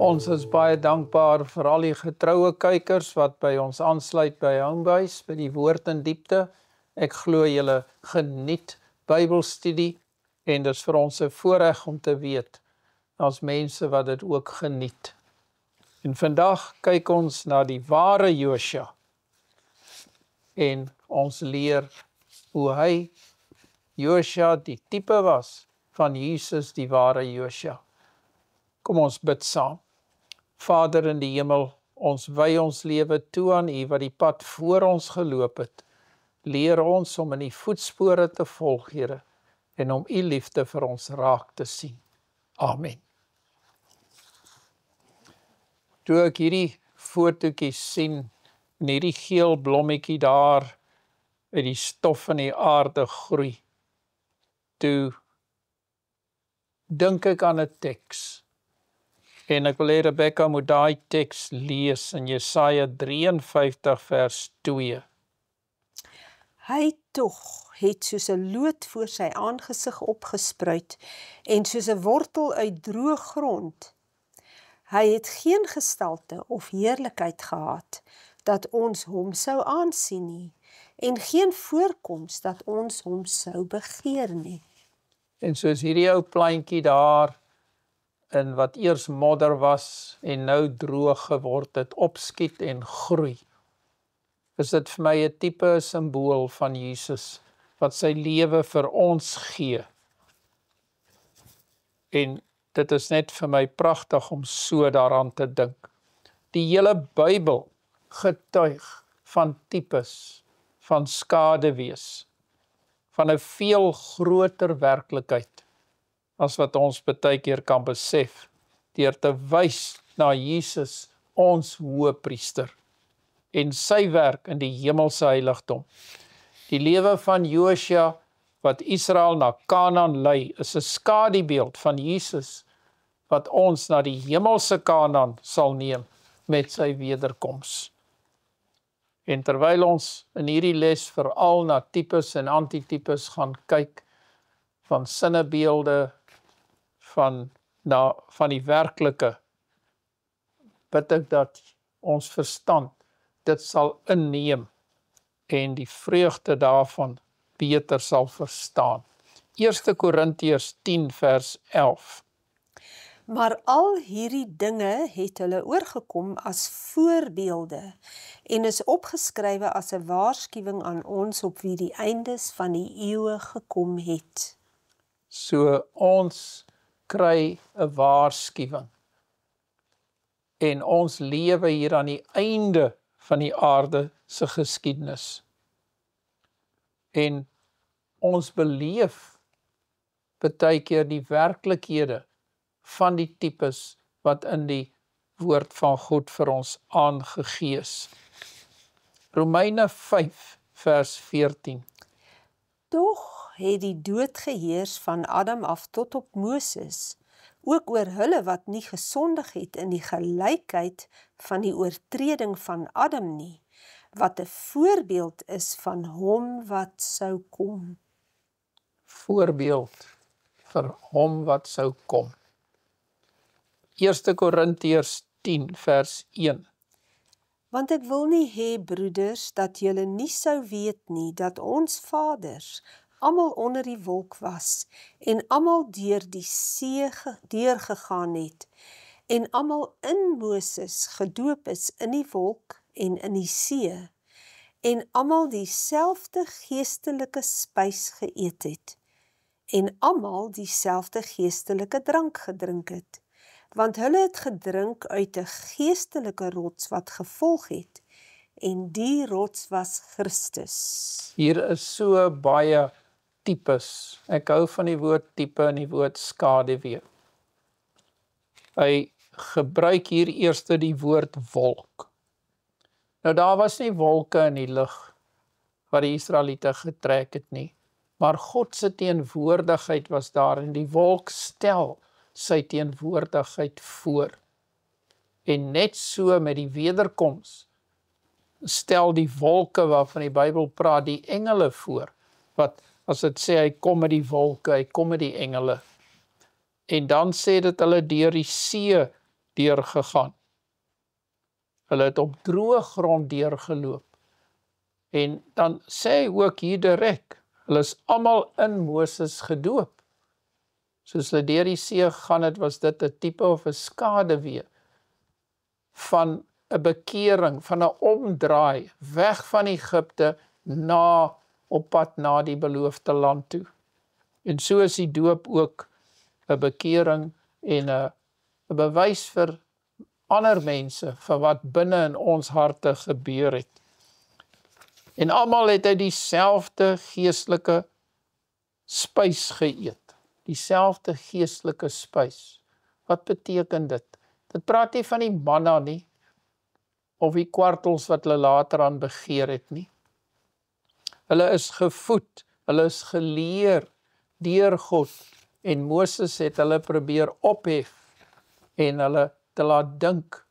Ons is baie dankbaar vir al die getroue kykers wat by ons aansluit by Homebase, by die Woord in Diepte. Ek glo julle geniet Bybelstudie en dit is vir ons 'n voorreg om te weet, daar's mense wat dit ook geniet. En vandag kyk ons na die ware Josua en ons leer hoe hy, Josua, die tipe was van Jesus, die ware Josua. Kom ons bid saam. Vader in die hemel, ons wy ons lewe toe aan U wat die pad voor ons geloop het. Leer ons om in die voetspore te volg, Here, en om U liefde vir ons raak te sien. Amen. Toe ek hierdie fotootjie sien, en hierdie geel blommetjie daar uit die stof van die aarde groei, toe dink ek aan 'n teks. En ek wil hê Rebecca moet daai teks lees in Jesaja 53 vers 2. Hy tog het soos 'n loot voor sy aangesig opgespruit en soos 'n wortel uit droë grond. Hy het geen gestalte of heerlikheid gehad, dat ons hom sou aansien nie, en geen voorkoms dat ons hom sou begeer nie. En soos hierdie ou plantjie daar, en wat eers modder was en nou droog geword het, opskiet en groei, is dit vir my 'n tipe simbool van Jesus, wat sy lewe vir ons gee. En dit is net vir my pragtig om so daaraan te dink. Die hele Bybel getuig van tipes, van skaduwees, van 'n veel groter werklikheid, as wat ons baie keer kan besef, deur te wys na Jesus, ons hoëpriester, en sy werk in die hemelse heiligdom. Die lewe van Josua, wat Israel na Kanaan lei, is 'n skadubeeld van Jesus, wat ons na die hemelse Kanaan sal neem met sy wederkoms. En terwyl ons in hierdie les veral na tipes en antitipes gaan kyk, van sinnebeelde, van die werklike, bid ek dat ons verstand dit sal inneem en die vreugde daarvan beter sal verstaan. 1 Korintiërs 10 vers 11. Maar al hierdie dinge het hulle oorgekom as voorbeelde en is opgeskrywe as 'n waarskuwing aan ons op wie die eindes van die eeue gekom het. So ons kry 'n waarskuwing en ons lewe hier aan die einde van die aarde se geskiedenis. En ons beleef baie keer die werklikhede van die tipes wat in die woord van God vir ons aangegee is. Romeine 5 vers 14. Tog het die dood geheers van Adam af tot op Moses, ook oor hulle wat nie gesondig het in die gelykheid van die oortreding van Adam nie, wat 'n voorbeeld is van hom wat sou kom. Voorbeeld vir hom wat sou kom. 1 Korintiërs 10 vers 1. Want ek wil nie hê, broeders, dat julle nie sou weet nie, dat ons vaders almal onder die wolk was, en almal deur die see deurgegaan het, en almal in Moses gedoop is in die wolk en in die see, en almal dieselfde geestelike spys geëet het, en almal dieselfde geestelike drank gedrink het, want hulle het gedrink uit 'n geestelike rots wat gevolg het, en die rots was Christus. Hier is so baie tipes. Ek hou van die woord tipe en die woord skaduwee. Hy gebruik hier eers die woord wolk. Nou daar was nie wolke in die lug wat die Israeliete getrek het nie, maar God se teenwoordigheid was daar en die wolk stel sy teenwoordigheid voor. En net so met die wederkoms stel die wolke waarvan die Bybel praat die engele voor, wat as dit sê hy kom met die wolke, hy kom met die engele. En dan sê dit hulle deur die see deurgegaan. Hulle het op droë grond deurgeloop. En dan sê hy ook hier direk, hulle is almal in Moses gedoop. Soos hulle deur die see gegaan het, was dit 'n tipe of 'n skaduwee van 'n bekering, van 'n omdraai, weg van Egipte op pad na die beloofde land toe. En so is die doop ook 'n bekering en 'n bewys vir ander mense, vir wat binne in ons harte gebeur het. En almal het uit dieselfde geestelike spys geëet. Dieselfde geestelike spys. Wat beteken dit? Dit praat nie van die manna nie, of die kwartels wat hulle later aan begeer het nie. Hulle is gevoed, hulle is geleer deur God, en Moses het hulle probeer ophef, en hulle te laat dink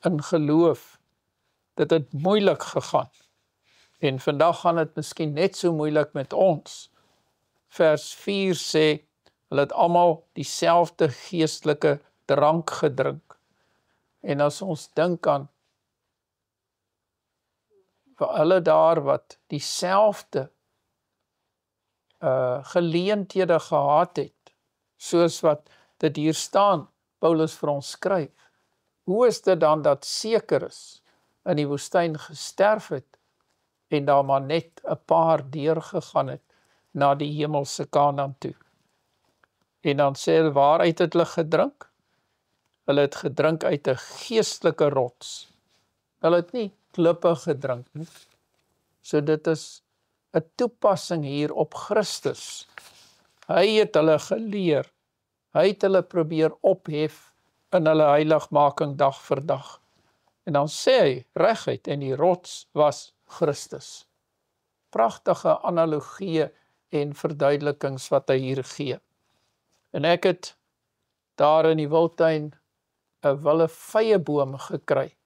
in geloof. Dit het moeilik gegaan. En vandag gaan dit miskien net so moeilik met ons. Vers 4 sê, hulle het almal dieselfde geestelike drank gedrink. En as ons dink aan vir hulle daar wat dieselfde geleenthede gehad het, soos wat dit hier staan, Paulus vir ons skryf. Hoe is dit dan dat seker is in die woestyn gesterf het en daar maar net 'n paar deurgegaan het na die hemelse Kanaan toe? En dan sê hulle, waaruit het hulle gedrink? Hulle het gedrink uit 'n geestelike rots. Hulle het nie klippe gedrink nie. So dit is 'n toepassing hier op Christus. Hy het hulle geleer. Hy het hulle probeer ophef in hulle heiligmaking dag vir dag. En dan sê hy reguit, en die rots was Christus. Pragtige analogieë en verduidelikings wat hy hier gee. En ek het daar in die Wildtuin 'n wille vyeboom gekry.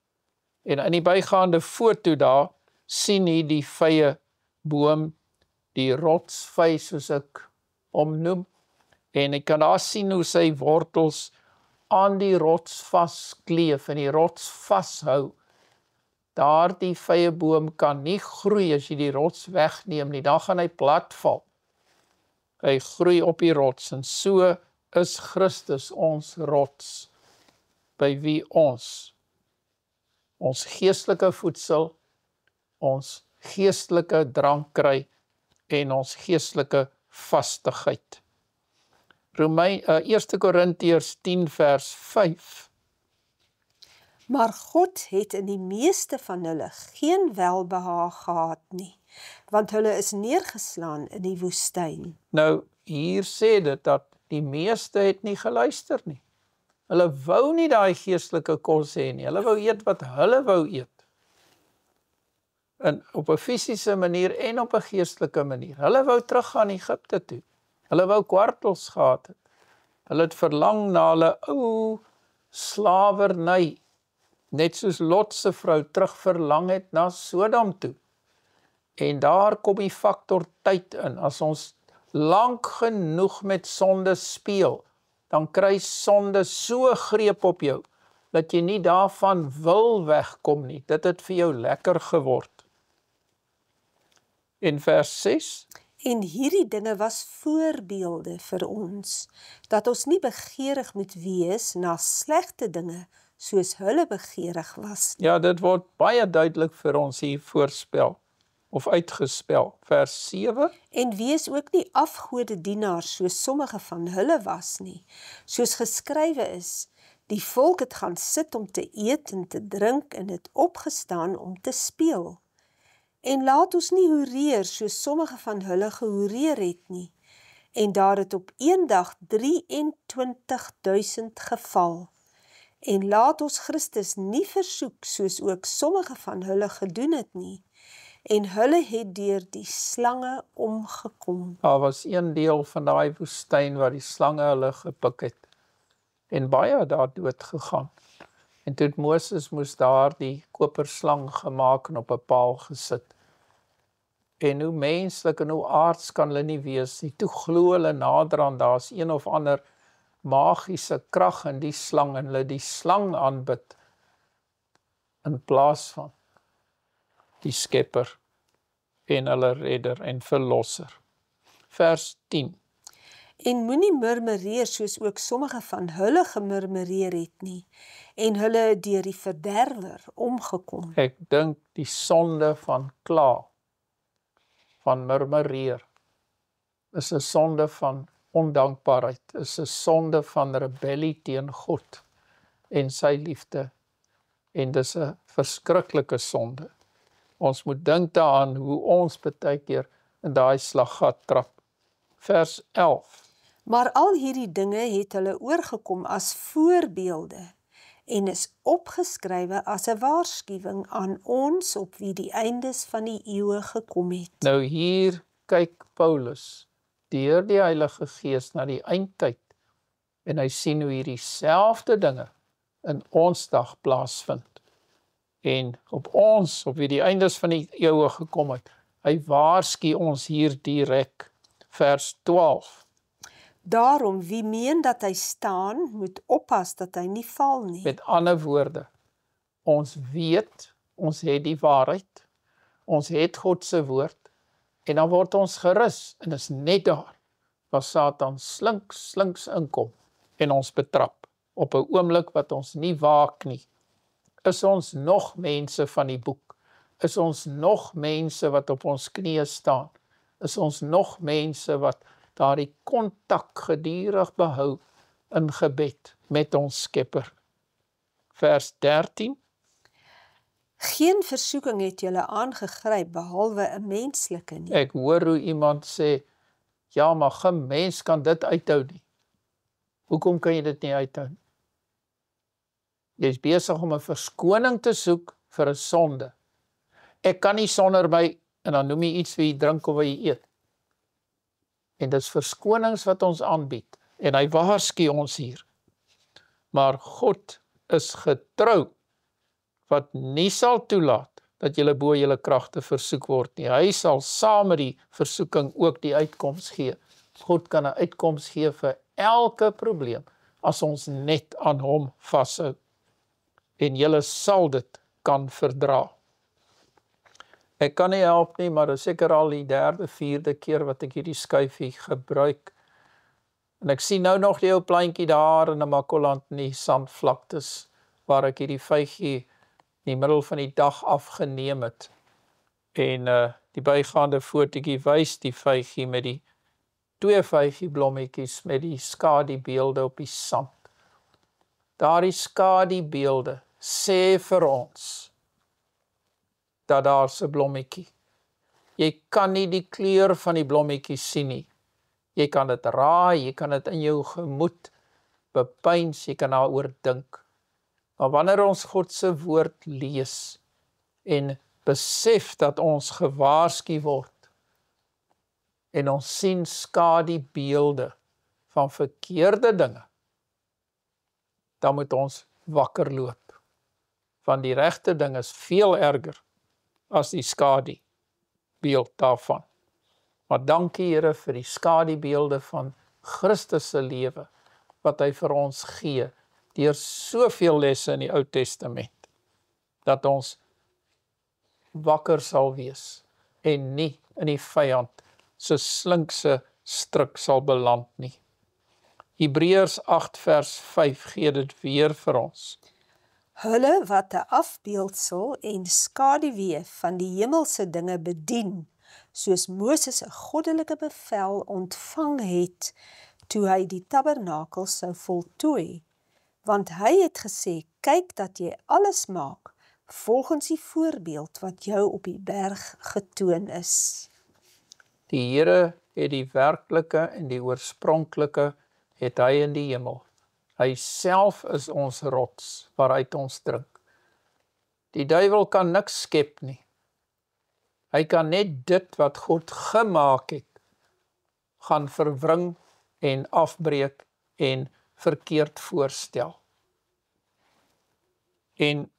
En in die bygaande foto daar sien jy die vyeboom, die rotsvy soos ek omnoem. En ek kan daar sien hoe sy wortels aan die rots vaskleef en die rots vashou. Daardie vyeboom kan nie groei as jy die rots wegneem nie, dan gaan hy platval. Hy groei op die rots en so is Christus ons rots, by wie ons geestelike voedsel, ons geestelike drank kry en ons geestelike vastigheid. 1 Korintiërs 10 vers 5. Maar God het in die meeste van hulle geen welbehaag gehad nie, want hulle is neergeslaan in die woestyn. Nou, hier sê dit dat die meeste het nie geluister nie. Hulle wou nie daai geestelike kos hê nie, hulle wou eet wat hulle wou eet. En op 'n fisiese manier en op 'n geestelike manier. Hulle wou teruggaan Egipte toe. Hulle wou kwartels gehad het. Hulle het verlang na hulle ou slawerny, net soos Lot se vrou terug verlang het na Sodom toe. En daar kom die faktor tyd in. As ons lank genoeg met sonde speel, dan kry sonde so greep op jou, dat jy nie daarvan wil wegkom nie. Dit het vir jou lekker geword. In vers 6. En hierdie dinge was voorbeelde vir ons, dat ons nie begeerig moet wees na slegte dinge, soos hulle begeerig was. Ja, dit word baie duidelik vir ons hier voorspel, of uitgespel. Vers 7. En wees ook nie afgode dienaars, soos sommige van hulle was nie, soos geskrywe is, die volk het gaan sit om te eet en te drink en het opgestaan om te speel. En laat ons nie hoereer soos sommige van hulle gehoereer het nie. En daar het op een dag 23.000 geval. En laat ons Christus nie versoek soos ook sommige van hulle gedoen het nie. En hulle het deur die slange omgekom. Daar was een deel van daai woestyn waar die slange hulle gepik het. En baie daar dood gegaan. En toe Moses moes daar die koperslang gemaak en op 'n paal gesit. En hoe menslik en hoe aards kan hulle nie wees nie. Toe glo hulle nader aan, daar's een of ander magiese krag in die slang en hulle die slang aanbid in plaas van die Skepper en hulle redder en verlosser. Vers 10. En moenie murmureer soos ook sommige van hulle gemurmureer het nie, en hulle deur die verderwer omgekom. Ek dink die sonde van kla, van murmureer, is 'n sonde van ondankbaarheid, is 'n sonde van rebellie teen God en sy liefde, en dis 'n verskriklike sonde. Ons moet dink daaraan hoe ons baie keer in daai slaggat trap. Vers 11. Maar al hierdie dinge het hulle oorgekom as voorbeelde en is opgeskrywe as 'n waarskuwing aan ons op wie die eindes van die eeue gekom het. Nou hier kyk Paulus deur die Heilige Gees na die eindtyd en hy sien hoe hierdie selfde dinge in ons dag plaasvind. En op ons, op wie die eindes van die eeue gekom het, hy waarsku ons hier direk. Vers 12. Daarom, wie meen dat hy staan, moet oppas dat hy nie val nie. Met ander woorde, ons weet, ons het die waarheid, ons het God se woord, en dan word ons gerus, en is net daar, waar Satan slinks inkom, en ons betrap, op 'n oomblik wat ons nie waak nie. Is ons nog mense van die boek? Is ons nog mense wat op ons knieë staan? Is ons nog mense wat daardie kontak gedurig behou in gebed met ons Skepper? Vers 13. Geen versoeking het julle aangegryp behalwe 'n menslike nie. Ek hoor hoe iemand sê, ja, maar geen mens kan dit uithou nie. Hoekom kan jy dit nie uithou nie? Jy is besig om 'n verskoning te soek vir 'n sonde. Ek kan nie sonder my, en dan noem jy iets wat jy drink of wat jy eet. En dis verskonings wat ons aanbied, en hy waarsku ons hier. Maar God is getrou, wat nie sal toelaat, dat julle bo julle kragte versoek word nie. Hy sal saam met die versoeking ook die uitkoms gee. God kan 'n uitkoms gee vir elke probleem, as ons net aan hom vashou. En julle sal dit kan verdra. Ek kan nie help nie, maar dit is seker al die 3de, 4de keer wat ek hierdie skuifie gebruik. En ek sien nou nog die ou pleintjie daar in Namakoland in die sandvlaktes, waar ek hierdie vygie in die middel van die dag afgeneem het. En die bygaande fotootjie wys die vygie met die 2 vygieblommetjies met die skadu-beelde op die sand. Daardie skadu-beelde sê vir ons dat daar's 'n blommetjie. Jy kan nie die kleur van die blommetjie sien nie. Jy kan dit raai, jy kan dit in jou gemoed bepeins, jy kan daaroor dink. Maar wanneer ons God se woord lees en besef dat ons gewaarsku word en ons sien skadu-beelde van verkeerde dinge, dan moet ons wakker loop. Want die regte ding is veel erger as die skadu-beeld daarvan. Maar dankie Here vir die skadu-beelde van Christus se lewe, wat hy vir ons gee, deur soveel lesse in die Ou Testament, dat ons wakker sal wees, en nie in die vyand se slinkse struik sal beland nie. Hebreërs 8 vers 5 gee dit weer vir ons. Hulle wat 'n afbeeldsel en skaduwee van die hemelse dinge bedien, soos Moses 'n goddelike bevel ontvang het, toe hy die tabernakel sou voltooi. Want hy het gesê, kyk dat jy alles maak, volgens die voorbeeld wat jou op die berg getoon is. Die Here het die werklike en die oorspronklike, het hy in die hemel. Hy self is ons rots, waaruit ons drink. Die duiwel kan niks skep nie. Hy kan net dit wat God gemaak het, gaan verwring en afbreek en verkeerd voorstel. En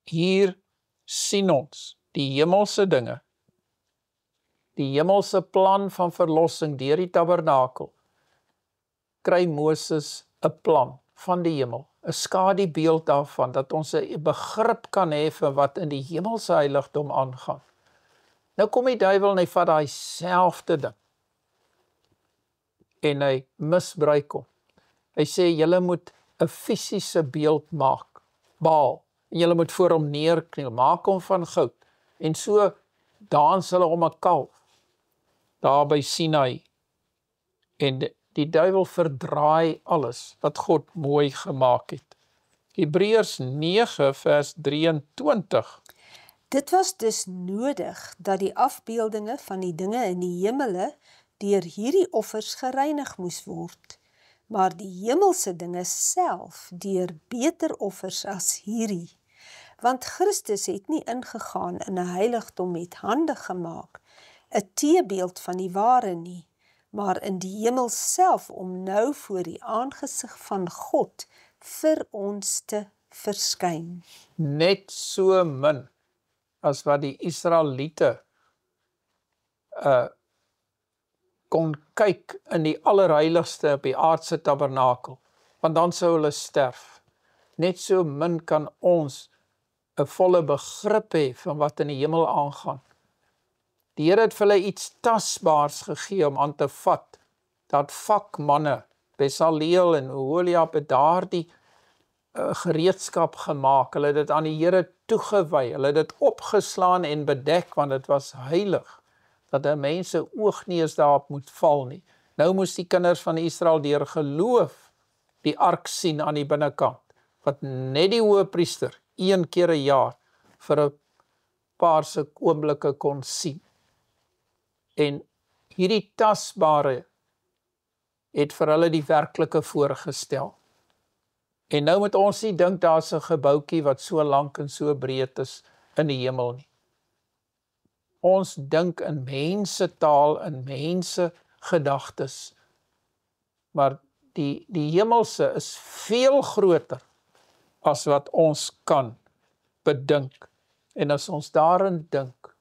hier sien ons die hemelse dinge, die hemelse plan van verlossing deur die tabernakel, kry Moses 'n plan van die hemel, 'n skadubeeld daarvan, dat ons 'n begrip kan hê vir wat in die hemelse heiligdom aangaan. Nou kom die duiwel en hy vat daai selfde ding en hy misbruik hom. Hy sê, julle moet 'n fisiese beeld maak, Baal, en julle moet voor hom neerkniel, maak hom van goud, en so dans hulle om 'n kalf, daar by Sinai, en die duiwel verdraai alles wat God mooi gemaak het. Hebreërs 9 vers 23. Dit was dus nodig dat die afbeeldinge van die dinge in die hemele deur hierdie offers gereinig moes word, maar die hemelse dinge self deur beter offers as hierdie. Want Christus het nie ingegaan in 'n heiligdom met hande gemaak, 'n teebeeld van die ware nie, maar in die hemel self om nou voor die aangesig van God vir ons te verskyn. Net so min as wat die Israeliete kon kyk in die allerheiligste op die aardse tabernakel, want dan sou hulle sterf. Net so min kan ons 'n volle begrip hê van wat in die hemel aangaan. Die Here het vir hulle iets tasbaars gegee om aan te vat, dat vakmanne, Besaleel en Oholiab het daardie gereedskap gemaak, hulle het dit aan die Here toegewy, hulle het dit opgeslaan en bedek, want dit was heilig, dat 'n mens se oog nie eens daarop moet val nie. Nou moes die kinders van Israel deur geloof die ark sien aan die binnekant, wat net die hoëpriester 1 keer 'n jaar vir 'n paar oomblikke kon sien. En hierdie tasbare het vir hulle die werklike voorgestel. En nou moet ons nie dink daar's 'n gebouetjie wat so lank en so breed is in die hemel nie. Ons dink in mense taal, in mense gedagtes, maar die hemelse is veel groter as wat ons kan bedink. En as ons daarin dink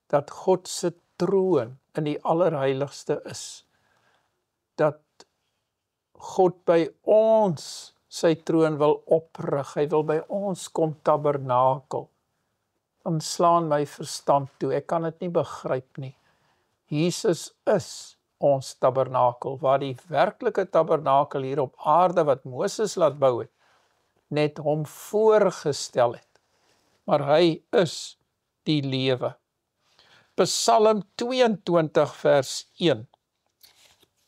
dat God se troon in die allerheiligste is, dat God by ons sy troon wil oprig, hy wil by ons kom tabernakel, dan slaan my verstand toe, ek kan dit nie begryp nie. Jesus is ons tabernakel, waar die werklike tabernakel hier op aarde wat Moses laat bou het, net hom voorgestel het. Maar hy is die lewe. Psalm 22 vers 1.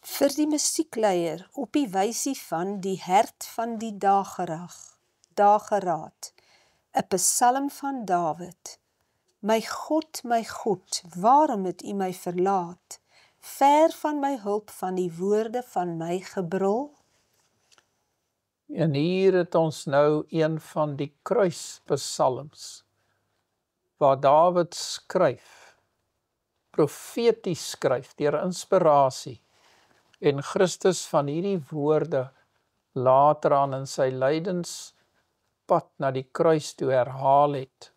Vir die musiekleier op die wysie van die hert van die dageraad, 'n psalm van Dawid. My God, waarom het U my verlaat? Ver van my hulp van die woorde van my gebrul? En hier het ons nou een van die kruispsalms, waar Dawid skryf, profeties skryf, deur inspirasie, en Christus van hierdie woorde later aan in sy lydenspad na die kruis toe herhaal het.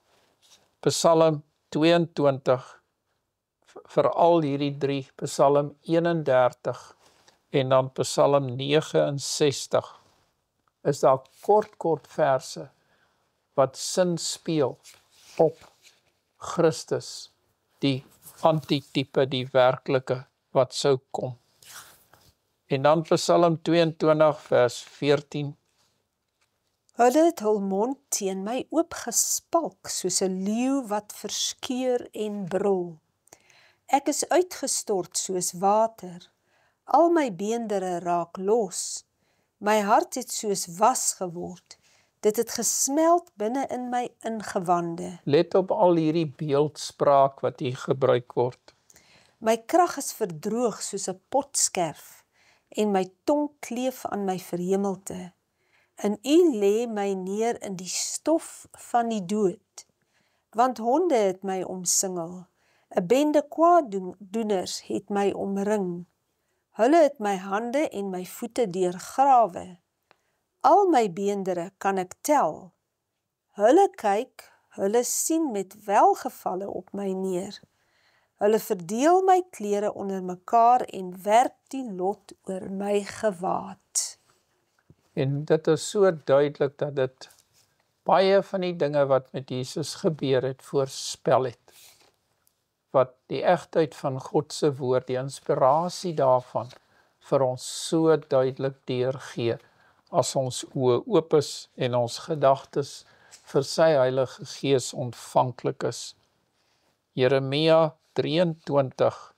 Psalm 22, vir al hierdie 3, Psalm 31 en dan Psalm 69, is daar kort verse wat sin speel op Christus, die antitype, die werklike wat sou kom. En dan Psalm 22 vers 14. Hulle het hul mond teen my oopgespalk, soos 'n leeu wat verskeur en brul. Ek is uitgestort soos water, al my beendere raak los. My hart het soos was geword, dit het gesmelt binne in my ingewande. Let op al hierdie beeldspraak wat hier gebruik word. My krag is verdroog soos 'n potskerf, en my tong kleef aan my verhemelte. En U lê my neer in die stof van die dood, want honde het my omsingel, 'n bende kwaaddoeners het my omring. Hulle het my hande en my voete deurgrawe. Al my beendere kan ek tel. Hulle kyk, hulle sien met welgevalle op my neer. Hulle verdeel my klere onder mekaar en werp die lot oor my gewaad. En dit is so duidelik dat dit baie van die dinge wat met Jesus gebeur het, voorspel het. Wat die egtheid van God se woord, die inspirasie daarvan, vir ons so duidelik deurgee, as ons oë oop is en ons gedagtes vir sy Heilige Gees ontvanklik is. Jeremia 23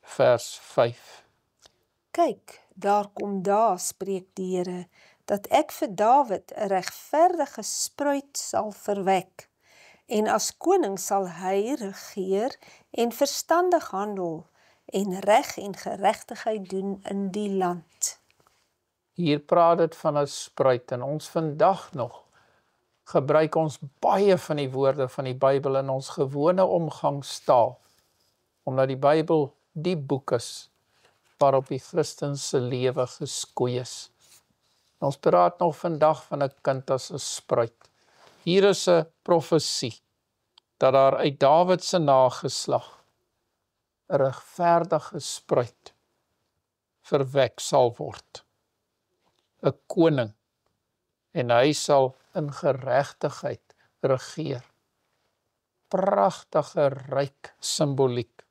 vers 5. Kyk, daar kom daar, spreek die Here, dat ek vir Dawid 'n regverdige spruit sal verwek, en as koning sal hy regeer en verstandig handel, en reg en geregtigheid doen in die land. Hier praat dit van 'n spruit, en ons vandag nog gebruik ons baie van die woorde van die Bybel in ons gewone omgangstaal, omdat die Bybel die boek is waarop die Christen se lewe geskoei is. Ons praat nog vandag van 'n kind as 'n spruit. Hier is 'n profesie dat daar uit Dawid se nageslag 'n regverdige spruit verwek sal word. 'n koning, en hy sal in geregtigheid regeer. Pragtige, ryk simboliek.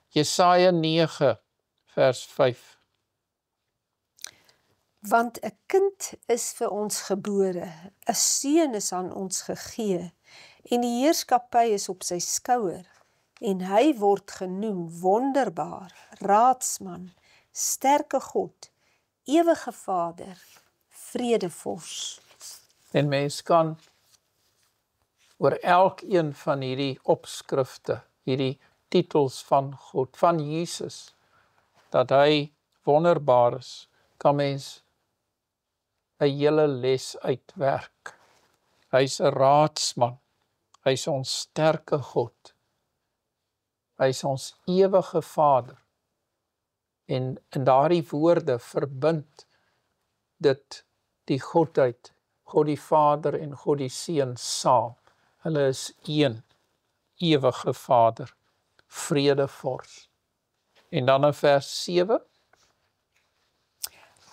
Jesaja 9 vers 5. Want 'n kind is vir ons gebore, 'n seun is aan ons gegee, en die heerskappy is op sy skouer, en hy word genoem wonderbaar, raadsman, sterke God, ewige Vader, vredevors. En mens kan oor elkeen van hierdie opskrifte, hierdie titels van God, van Jesus, dat hy wonderbaar is, kan mens 'n hele les uitwerk. Hy's 'n raadsman, hy's ons sterke God, hy's ons ewige Vader. En in daardie woorde verbind dit die Godheid, God die Vader en God die Seun saam. Hulle is een ewige Vader, vredevors. En dan in vers 7.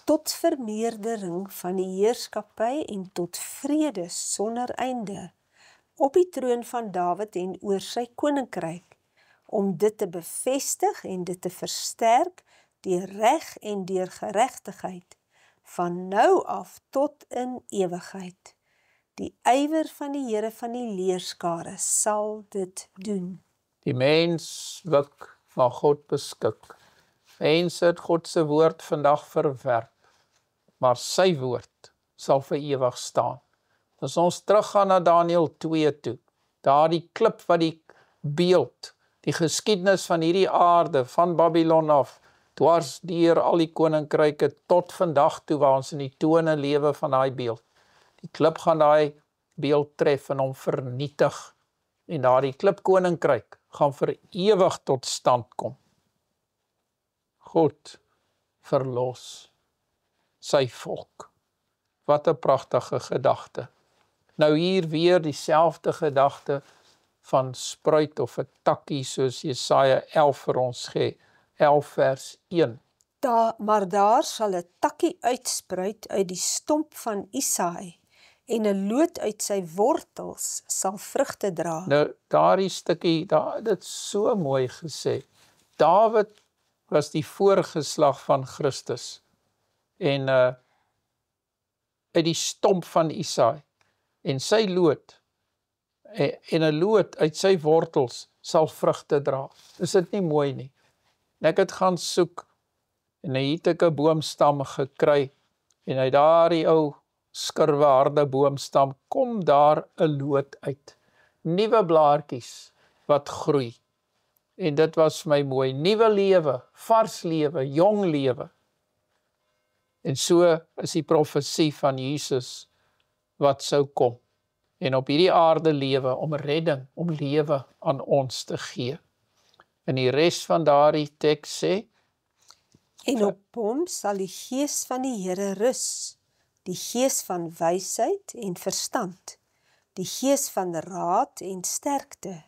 Tot vermeerdering van die heerskappy en tot vrede sonder einde, op die troon van Dawid en oor sy koninkryk, om dit te bevestig en dit te versterk, deur reg en deur geregtigheid, van nou af tot in ewigheid. Die ywer van die Here van die leerskare sal dit doen. Die mens wik, maar God beskik. Mense het God se woord vandag verwerp, maar sy woord sal vir ewig staan. As ons teruggaan na Daniël 2 toe, daar die klip wat die beeld, die geskiedenis van hierdie aarde, van Babylon af, dwars deur al die koninkryke tot vandag toe, waar ons in die tone lewe van daai beeld. Die klip gaan daai beeld tref en hom vernietig, en daardie klipkoninkryk gaan vir ewig tot stand kom. God verlos sy volk. Wat 'n pragtige gedagte. Nou hier weer dieselfde gedagte van spruit of 'n takkie, soos Jesaja 11 vir ons gee, 11 vers 1. Maar daar sal 'n takkie uitspruit uit die stomp van Isaai, en 'n loot uit sy wortels sal vrugte dra. Nou, daardie stukkie, dit is so mooi gesê. Dawid was die voorgeslag van Christus, en uit die stomp van Isaai, en sy loot, en 'n loot uit sy wortels sal vrugte dra. Is dit nie mooi nie? En ek het gaan soek, en het ek 'n boomstam gekry, en uit daardie ou skurwe harde boomstam kom daar 'n loot uit. Nuwe blaartjies wat groei. En dit was vir my mooi. Nuwe lewe, vars lewe, jong lewe. En so is die profesie van Jesus wat sou kom. En op hierdie aarde lewe om redding, om lewe aan ons te gee. En die res van daardie teks sê, En op hom sal die gees van die Here rus, die gees van wysheid en verstand, die gees van raad en sterkte,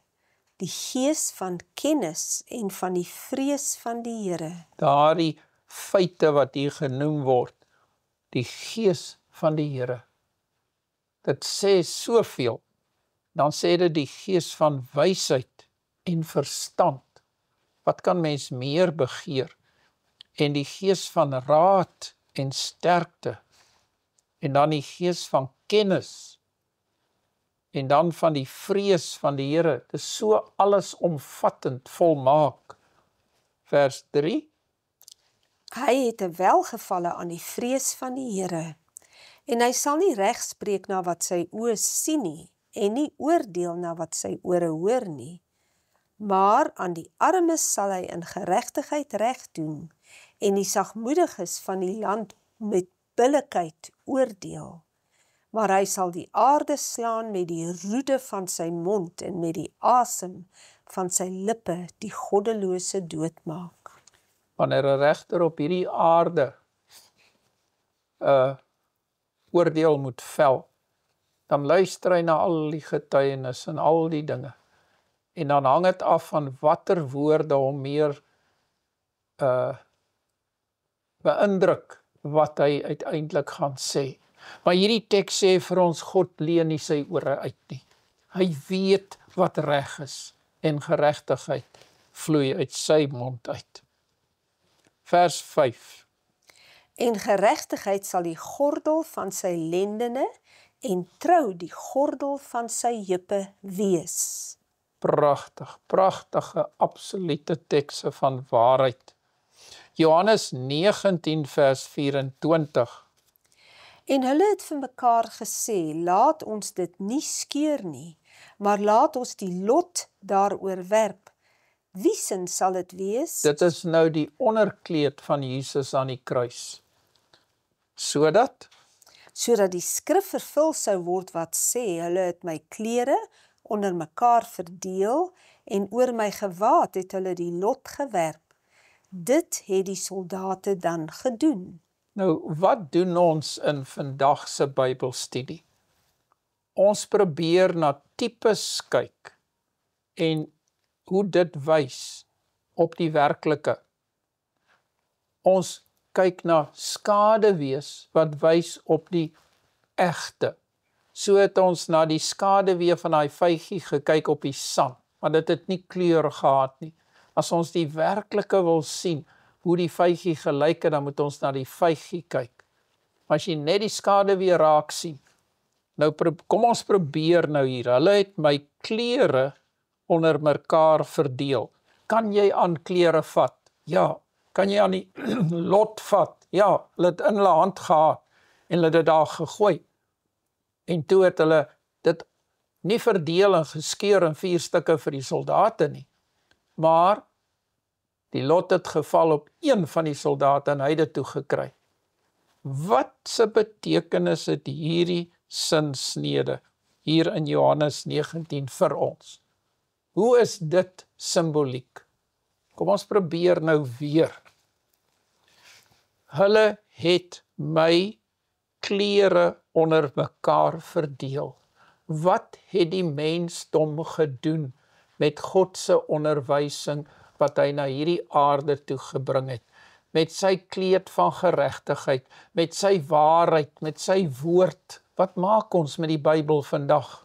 die gees van kennis en van die vrees van die Here. Daardie feite wat hier genoem word, die gees van die Here. Dit sê soveel. Dan sê dit die gees van wysheid en verstand. Wat kan mens meer begeer? En die gees van raad en sterkte. En dan die gees van kennis. En dan van die vrees van die Here. Dit is so allesomvattend, volmaak. Vers 3. Hy het 'n welgevalle aan die vrees van die Here, en hy sal nie reg spreek na wat sy oë sien nie, en nie oordeel na wat sy ore hoor nie. Maar aan die armes sal hy in geregtigheid reg doen, en die sagmoediges van die land met billikheid oordeel. Maar hy sal die aarde slaan met die roede van sy mond, en met die asem van sy lippe die goddelose doodmaak. Wanneer 'n regter op hierdie aarde oordeel moet vel, dan luister hy na al die getuienis en al die dinge. En dan hang dit af van watter woorde hom meer beïndruk wat hy uiteindelik gaan sê. Maar hierdie teks sê vir ons, God leen nie sy ore uit nie. Hy weet wat reg is en geregtigheid vloei uit sy mond uit. Vers 5. En geregtigheid sal die gordel van sy lendene en trou die gordel van sy heupe wees. Pragtig, pragtige, absolute tekste van waarheid. Johannes 19 vers 24. En hulle het vir mekaar gesê, laat ons dit nie skeur nie, maar laat ons die lot daaroor werp. Wie sin sal dit wees? Dit is nou die onderkleed van Jesus aan die kruis. Sodat die skrif vervul sou word wat sê, hulle het my klere onder mekaar verdeel en oor my gewaad het hulle die lot gewerp. Dit het die soldate dan gedoen. Nou, wat doen ons in vandag se Bybelstudie? Ons probeer na tipes kyk en hoe dit wys op die werklike. Ons kyk na skaduwees wat wys op die egte. So het ons na die skaduwee van daai vygie gekyk op die sand, maar dit het nie kleur gehad nie. As ons die werklike wil sien, hoe die vygie gelyk het, dan moet ons na die vygie kyk. Maar as jy net die skaduwee raak sien, nou kom ons probeer nou hier. Hulle het my klere onder mekaar verdeel. Kan jy aan klere vat? Ja. Kan jy aan die lot vat? Ja. Hulle het in hulle hand gehad en hulle het dit daar gegooi. En toe het hulle dit nie verdeel en geskeur in 4 stukke vir die soldate nie. Maar die lot het geval op een van die soldate en hy het dit toe gekry. Wat se betekenis het hierdie sinsnede hier in Johannes 19 vir ons? Hoe is dit simboliek? Kom ons probeer nou weer. Hulle het my klere onder mekaar verdeel. Wat het die mensdom gedoen met God se onderwysing wat hy na hierdie aarde toe gebring het? Met sy kleed van geregtigheid, met sy waarheid, met sy woord. Wat maak ons met die Bybel vandag?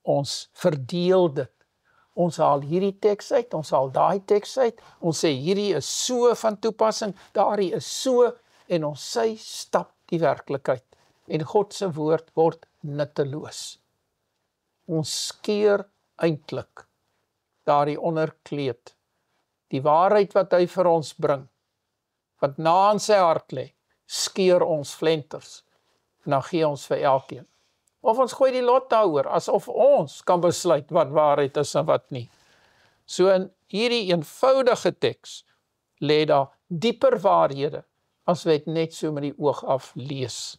Ons verdeel dit. Ons haal hierdie teks uit, ons haal daai teks uit, ons sê hierdie is so van toepassing, daardie is so, en ons sê stap die werklikheid. En God se woord word nutteloos. Ons skeur eintlik daardie onderkleed. Die waarheid wat hy vir ons bring, wat na in sy hart lê, skeur ons flenters, en dan gee ons vir elkeen. Of ons gooi die lot daaroor, asof ons kan besluit wat waarheid is en wat nie. So in hierdie eenvoudige teks lê daar dieper waarhede, as we dit net so met die oog af lees.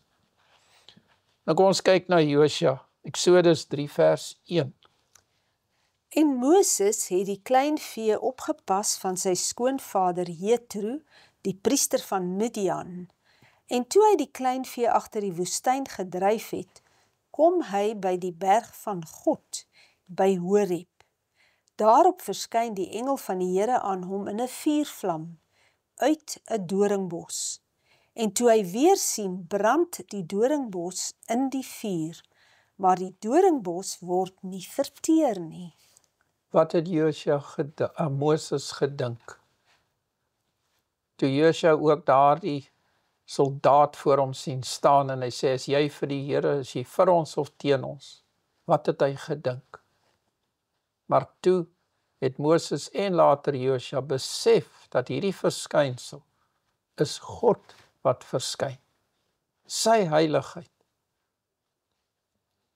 Nou kom ons kyk na Josua, Eksodus 3 vers 1. En Moses het die kleinvee opgepas van sy skoonvader Jethro, die priester van Midian. En toe hy die kleinvee agter die woestyn gedryf het, kom hy by die berg van God, by Horeb. Daarop verskyn die engel van die Here aan hom in 'n vuurvlam uit 'n doringbos. En toe hy weer sien, brand die doringbos in die vuur, maar die doringbos word nie verteer nie. Wat het Moses gedink? Toe Josua ook daardie soldaat voor hom sien staan en hy sê, is jy vir die Here, is jy vir ons of teen ons? Wat het hy gedink? Maar toe het Moses en later Josua besef dat hierdie verskynsel is God wat verskyn. Sy heiligheid.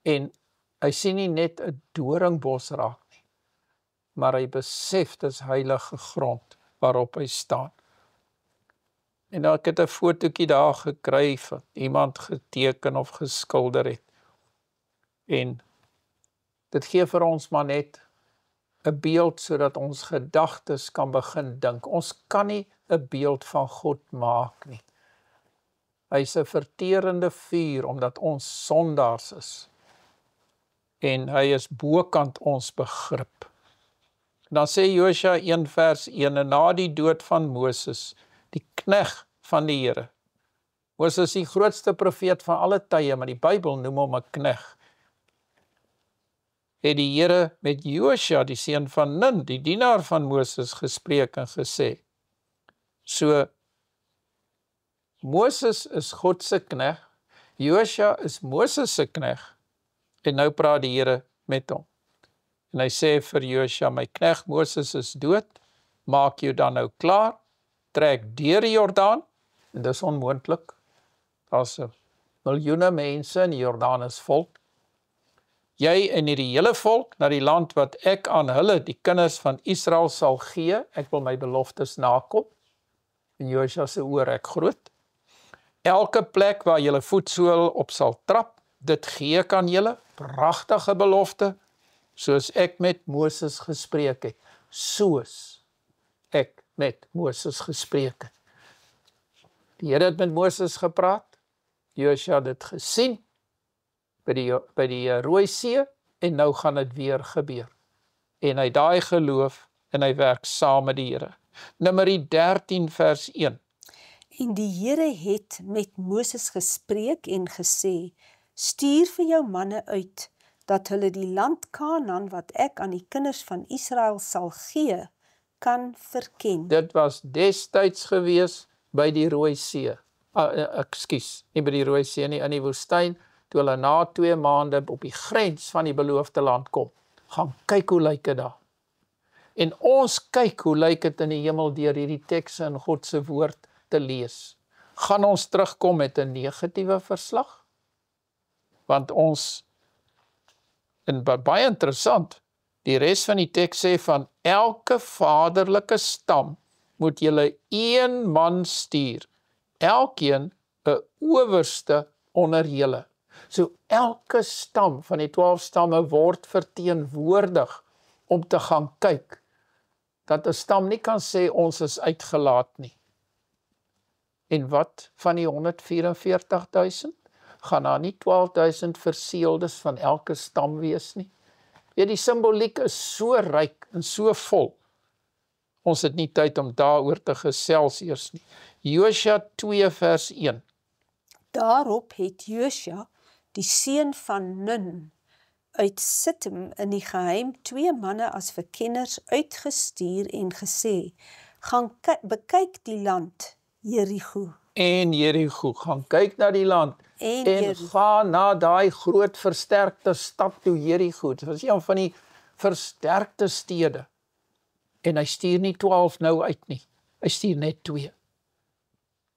En hy sien nie net 'n doringbos raak nie, maar hy besef dis heilige grond waarop hy staan. En ek het 'n fotootjie daar gekry van iemand geteken of geskilder het. En dit gee vir ons maar net 'n beeld sodat ons gedagtes kan begin dink. Ons kan nie 'n beeld van God maak nie. Hy is 'n verterende vuur omdat ons sondaars is. En hy is bokant ons begrip. Dan sê Josua 1 vers 1, en na die dood van Moses, die knegg van die Here. Moses is die grootste profeet van alle tye, maar die Bybel noem hom 'n knegg. Het die Here met Josua, die seun van Nun, die dienaar van Moses, gespreek en gesê, so, Moses is God se knegg, Josua is Moses se knegg, en nou praat die Here met hom. En hy sê vir Josua, my knegg Moses is dood, maak jou dan nou klaar, trek deur die Jordaan, en dis onmoontlik, daar's miljoene mense in die Jordaan is volk, jy en die hele volk na die land wat ek aan hulle, die kinders van Israel sal gee, ek wil my beloftes nakom, en Josua se oor ek groot, elke plek waar julle voetsool op sal trap, dit gee ek aan julle, pragtige belofte, soos ek met Moses gespreek het, soos ek met Moses gespreek het. Die Here het met Moses gepraat, Josua het dit gesien, by die Rooi See, en nou gaan dit weer gebeur. En hy daai geloof, en hy werk saam met die Here. Numeri 13 vers 1. En die Here het met Moses gespreek en gesê, stuur vir jou manne uit, dat hulle die land Kanaan, wat ek aan die kinders van Israel sal gee, kan verken. Dit was destyds gewees by die Rooi See. Nie by die Rooi See nie, in die woestyn, toe hulle na 2 maande op die grens van die beloofde land kom. Gaan kyk hoe lyk dit daar. En ons kyk hoe lyk dit in die hemel deur hierdie tekste in God se woord te lees. Gaan ons terugkom met 'n negatiewe verslag? Want ons, en baie interessant, die res van die teks sê van elke vaderlike stam moet julle 1 man stuur, elkeen 'n owerste onder julle. So elke stam van die 12 stamme word verteenwoordig om te gaan kyk, dat 'n stam nie kan sê ons is uitgelaat nie. En wat van die 144.000? Gaan daar nie 12.000 verseeldes van elke stam wees nie? Die simboliek is so ryk en so vol. Ons het nie tyd om daaroor te gesels eers nie. Josua 2 vers 1. Daarop het Josua, die seun van Nun, uit Sittim in die geheim 2 manne as verkenners uitgestuur en gesê, gaan bekyk die land, Jerigo. En Jerigo, gaan kyk na die land, en gaan na daai groot versterkte stad toe Jerigo. Dit was een van die versterkte stede. En hy stuur nie 12 nou uit nie, hy stuur net 2.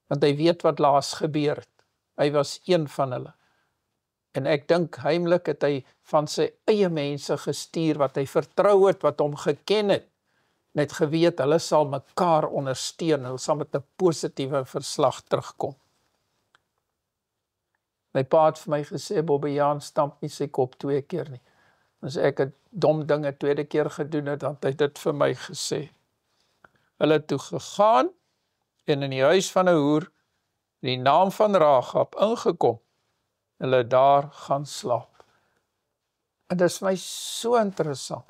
Want hy weet wat laas gebeur het. Hy was een van hulle. En ek dink heimlik het hy van sy eie mense gestuur, wat hy vertrou het, wat hom geken het, net geweet, hulle sal mekaar ondersteun, hulle sal met 'n positiewe verslag terugkom. My pa het vir my gesê, Bobbejaan stamp nie sy kop 2 keer nie. As ek het dom dinge 2de keer gedoen het, dan het hy dit vir my gesê. Hulle het toe gegaan, en in die huis van 'n hoer, die naam van Rahab ingekom, hulle daar gaan slaap. En dit is my so interessant,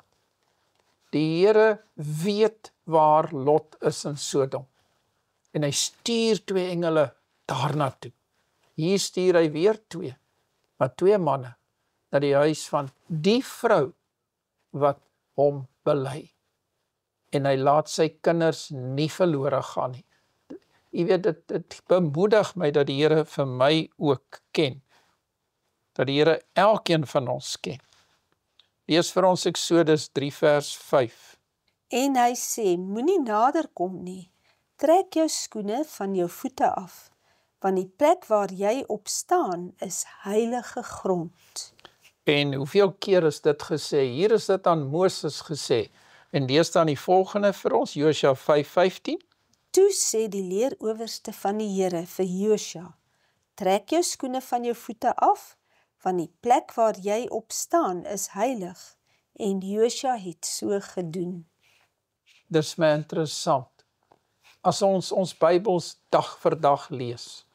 Die Here weet waar Lot is in Sodom. En hy stuur 2 engele daarna toe. Hier stuur hy weer 2, maar 2 manne, na die huis van die vrou wat hom bely. En hy laat sy kinders nie verlore gaan nie. Jy weet, dit bemoedig my dat die Here vir my ook ken. Dat die Here elkeen van ons ken. Lees vir ons Eksodus 3 vers 5. En hy sê, moenie nader kom nie, trek jou skoene van jou voete af, want die plek waar jy op staan is heilige grond. En hoeveel keer is dit gesê? Hier is dit aan Moses gesê. En lees dan die volgende vir ons, Josua 5:15. Toe sê die leerowerste van die Here vir Josua, trek jou skoene van jou voete af, want die plek waar jy op staan is heilig. En Josua het so gedoen. Dis my interessant. As ons Bybels dag vir dag lees,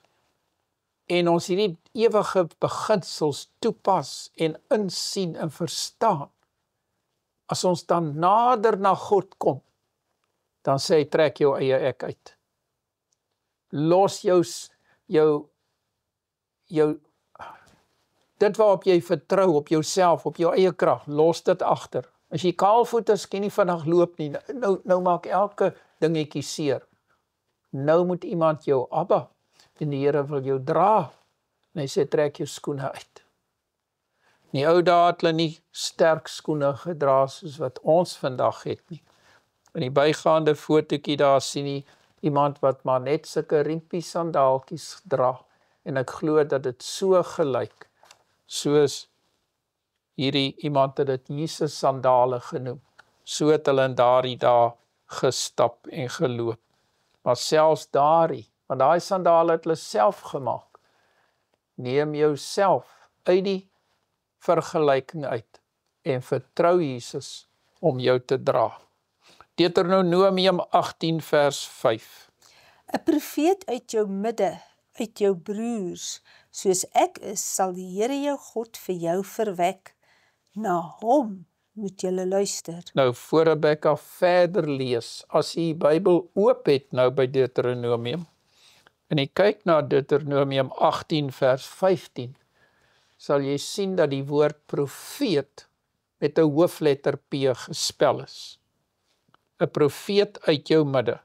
en ons hierdie ewige beginsels toepas en insien en verstaan, as ons dan nader na God kom, dan sê hy, trek jou eie ek uit. Los jou dit waarop jy vertrou, op jouself, op jou eie krag, los dit agter. As jy kaalvoet is, kan jy nie vandag loop nie. Nou maak elke dingetjie seer. Nou moet iemand jou Abba, en die Here wil jou dra. En hy sê, trek jou skoene uit. In die ou dae het hulle nie sterk skoene gedra soos wat ons vandag het nie. In die bygaande fotootjie daar sien jy iemand wat maar net sulke riempie sandaaltjies dra. En ek glo dat dit so gelyk, soos hierdie iemand het dit Jesus sandale genoem. So het hulle in daardie dae gestap en geloop. Maar selfs daardie, want daai sandale het hulle self gemaak. Neem jouself uit die vergelyking uit en vertrou Jesus om jou te dra. Deuteronomium 18 vers 5. 'n Profeet uit jou midde, uit jou broers, soos ek is, sal die Here jou God vir jou verwek. Na hom moet julle luister. Nou, voor Rebecca verder lees, as jy die Bybel oop het nou by Deuteronomium, en jy kyk na Deuteronomium 18 vers 15, sal jy sien dat die woord profeet met 'n hoofletter P gespel is. 'n Profeet uit jou midde,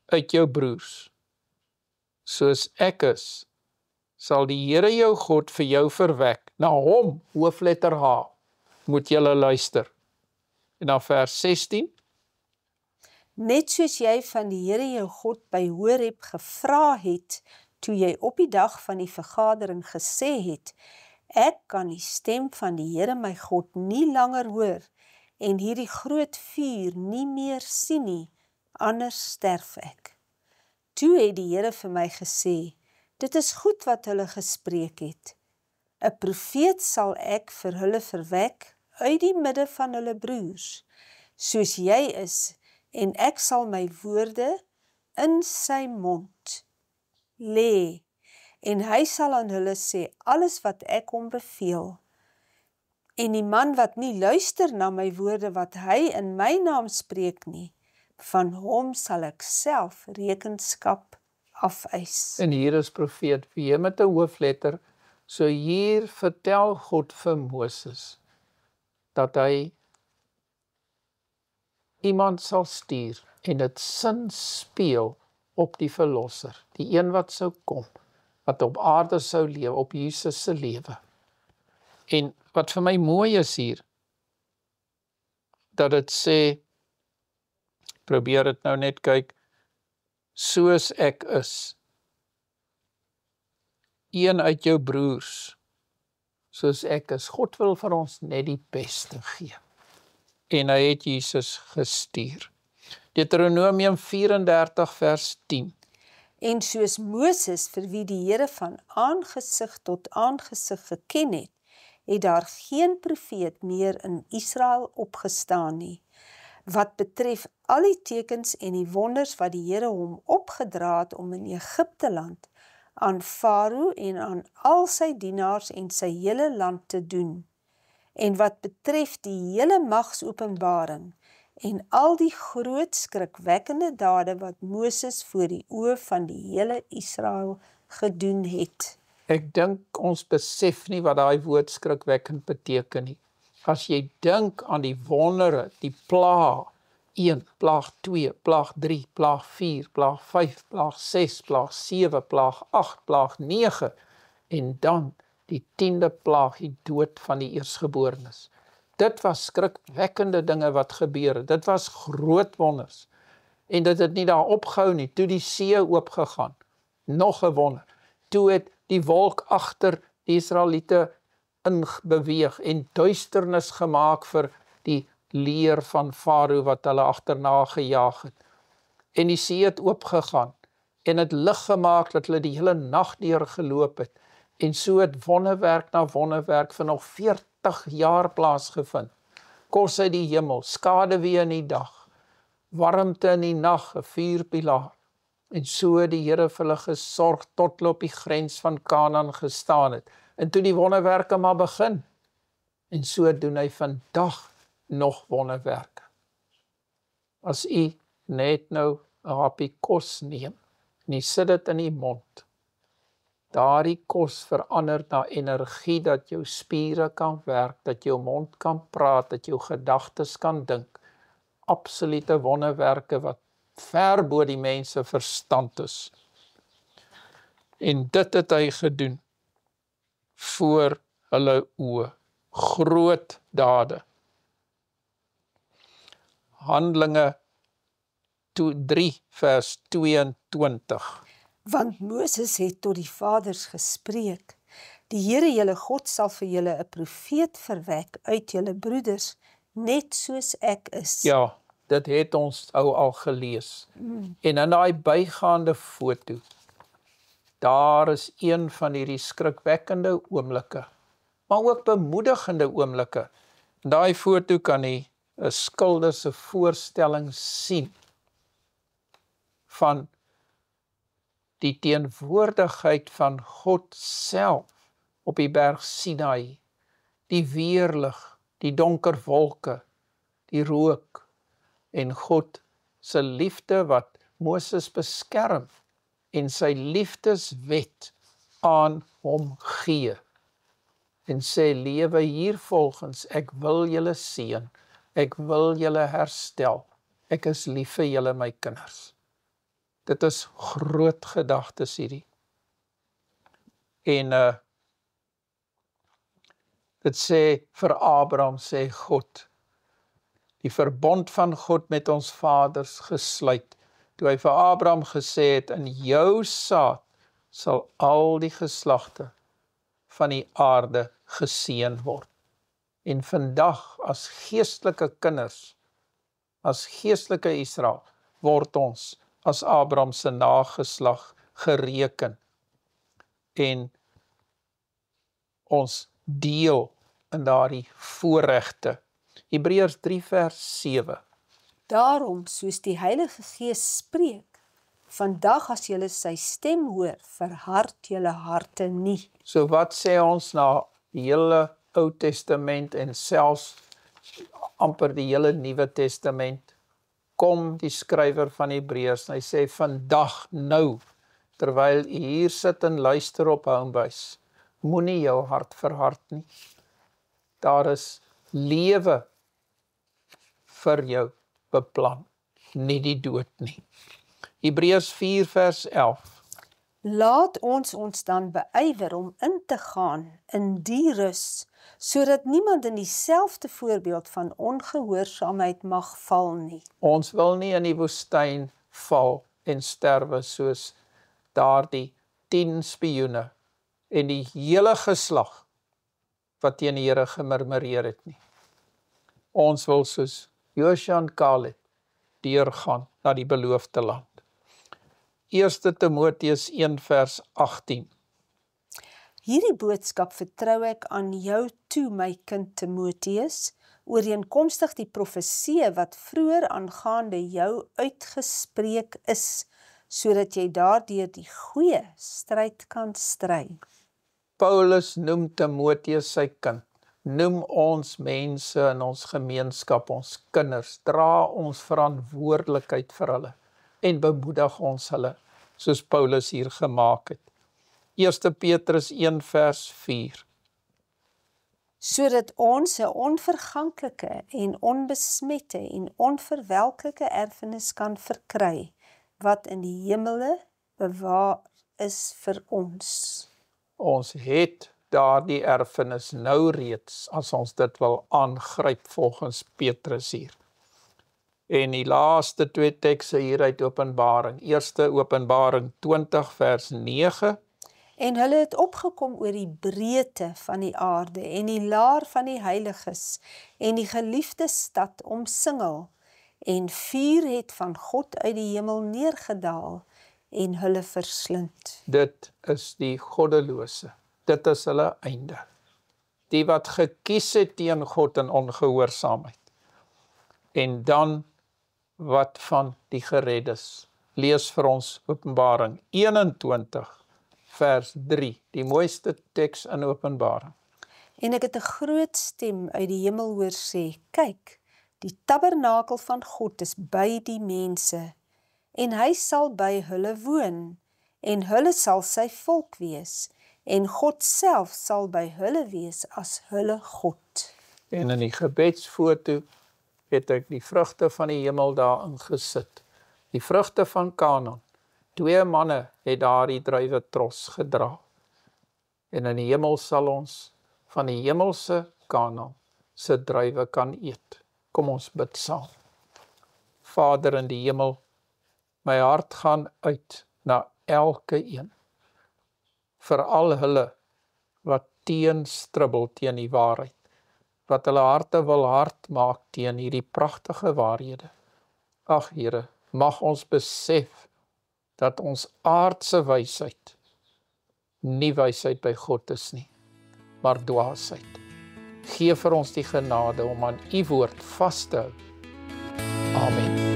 uit jou broers. Soos ek is, sal die Here jou God vir jou verwek. Na hom, hoofletter H, moet julle luister. En dan vers 16. Net soos jy van die Here jou God by Horeb gevra het, toe jy op die dag van die vergadering gesê het, ek kan die stem van die Here my God nie langer hoor, en hierdie groot vuur nie meer sien nie, anders sterf ek. Toe het die Here vir my gesê, dit is goed wat hulle gespreek het. 'n Profeet sal ek vir hulle verwek uit die midde van hulle broers, soos jy is, en ek sal my woorde in sy mond lê, en hy sal aan hulle sê alles wat ek hom beveel. En die man wat nie luister na my woorde wat hy in my naam spreek nie, van hom sal ek self rekenskap afeis. En hier is profeet, weer met 'n hoofletter. So hier vertel God vir Moses, dat hy iemand sal stuur, en dit sin speel op die verlosser, die een wat sou kom, wat op aarde sou lewe, op Jesus se lewe. En wat vir my mooi is hier, dat dit sê, probeer dit nou net kyk, soos ek is, een uit jou broers, soos ek is. God wil vir ons net die beste gee. En hy het Jesus gestuur. Deuteronomium 34 vers 10. En soos Moses, vir wie die Here van aangesig tot aangesig geken het, het daar geen profeet meer in Israel opgestaan nie. Wat betref al die tekens en die wonders wat die Here hom opgedra het om in Egipte land, aan Farao en aan al sy dienaars en sy hele land te doen. En wat betref die hele magsopenbaring en al die groot skrikwekkende dade wat Moses voor die oë van die hele Israel gedoen het. Ek dink ons besef nie wat daai woord skrikwekkend beteken nie. As jy dink aan die wondere, die plaag 1, plaag 2, plaag 3, plaag 4, plaag 5, plaag 6, plaag 7, plaag 8, plaag 9 en dan die 10de plaag, die dood van die eersgeborenes. Dit was skrikwekkende dinge wat gebeur. Dit was groot wonders. En dit het nie daar opgehou nie. Toe die see oopgegaan, nog 'n wonder. Toe het die wolk agter die Israeliete inbeweeg en duisternis gemaak vir die leer van Farao wat hulle agterna gejaag het. En die see het oopgegaan en het lig gemaak dat hulle die hele nag deur geloop het. En so het wonderwerk na wonderwerk vir nog 40 jaar plaasgevind. Kos uit die hemel, skaduwee in die dag, warmte in die nag, 'n vuurpilaar. En so het die Here vir hulle gesorg tot hulle op die grens van Kanaan gestaan het. En toe die wonderwerke maar begin. En so doen hy vandag nog wonderwerke. As u net nou 'n happie kos neem, en u sit dit in die mond, daardie kos verander na energie dat jou spiere kan werk, dat jou mond kan praat, dat jou gedagtes kan dink. Absolute wonderwerke wat ver bo die mense verstand is. En dit het hy gedoen voor hulle oë. Groot dade. Handelinge 3 vers 22. Want Moses het tot die vaders gespreek, die Here julle God sal vir julle 'n profeet verwek uit julle broeders, net soos ek is. Ja, dit het ons al gelees. En in daai bygaande foto, daar is een van hierdie skrikwekkende oomblikke, maar ook bemoedigende oomblikke. In daai foto kan jy 'n skilder se voorstelling sien van die teenwoordigheid van God self op die berg Sinai, die weerlig, die donker wolke, die rook en God se liefde wat Moses beskerm en sy liefdeswet aan hom gee en sê lewe hier volgens, ek wil julle seën, ek wil julle herstel, ek is lief vir julle my kinders. Dit is groot gedagtes hierdie. En dit sê vir Abraham, sê God, die verbond van God met ons vaders gesluit, toe hy vir Abraham gesê het, in jou saad sal al die geslagte van die aarde geseën word. En vandag as geestelike kinders, as geestelike Israel, word ons as Abraham se nageslag gereken en ons deel in daardie voorregte. Hebreërs 3 vers 7. Daarom, soos die Heilige Gees spreek, vandag as julle sy stem hoor, verhard julle harte nie. So wat sê ons na die hele Ou Testament en selfs amper die hele Nuwe Testament? Kom die skrywer van Hebreërs en hy sê vandag, nou, terwyl u hier sit en luister op Homebase, moenie jou hart verhard nie. Daar is lewe vir jou beplan, nie die dood nie. Hebreërs 4 vers 11. Laat ons dan beywer om in te gaan in die rus, sodat niemand in dieselfde voorbeeld van ongehoorsaamheid mag val nie. Ons wil nie in die woestyn val en sterwe soos daardie 10 spioene en die hele geslag wat teen die Here gemurmureer het nie. Ons wil soos Josua en Caleb deurgaan na die beloofde land. 1 Timoteus 1 vers 18. Hierdie boodskap vertrou ek aan jou toe, my kind Timoteus, ooreenkomstig die profeseë wat vroeër aangaande jou uitgespreek is, sodat jy daardeur die goeie stryd kan stry. Paulus noem Timoteus sy kind. Noem ons mense in ons gemeenskap, ons kinders, dra ons verantwoordelikheid vir hulle en bemoedig ons hulle, soos Paulus hier gemaak het. 1 Petrus 1 vers 4. Sodat ons 'n onverganklike en onbesmette en onverwelklike erfenis kan verkry, wat in die hemele bewaar is vir ons. Ons het daardie erfenis nou reeds, as ons dit wil aangryp volgens Petrus hier. En die laaste 2 tekste hier uit Openbaring. Eerste Openbaring 20 vers 9. En hulle het opgekom oor die breedte van die aarde en die laar van die heiliges en die geliefde stad omsingel, en vuur het van God uit die hemel neergedaal en hulle verslind. Dit is die goddelose. Dit is hulle einde. Die wat gekies het teen God in ongehoorsaamheid. En dan wat van die gereddes. Lees vir ons Openbaring 21 vers 3, die mooiste teks in Openbaring. En ek het 'n groot stem uit die hemel hoor sê, kyk, die tabernakel van God is by die mense, en hy sal by hulle woon, en hulle sal sy volk wees, en God self sal by hulle wees as hulle God. En in die gebedsfoto het ek die vrugte van die hemel daarin gesit. Die vrugte van Kanaan. 2 manne het daardie druiwetros gedra. En in die hemel sal ons van die hemelse Kanaan se druiwe kan eet. Kom ons bid saam. Vader in die hemel, my hart gaan uit na elke een. Vir al hulle wat teenstribbel teen die waarheid. Wat hulle harte wil hard maak teen hierdie pragtige waarhede. Ag Here, mag ons besef dat ons aardse wysheid nie wysheid by God is nie, maar dwaasheid. Gee vir ons die genade om aan U woord vas te hou. Amen.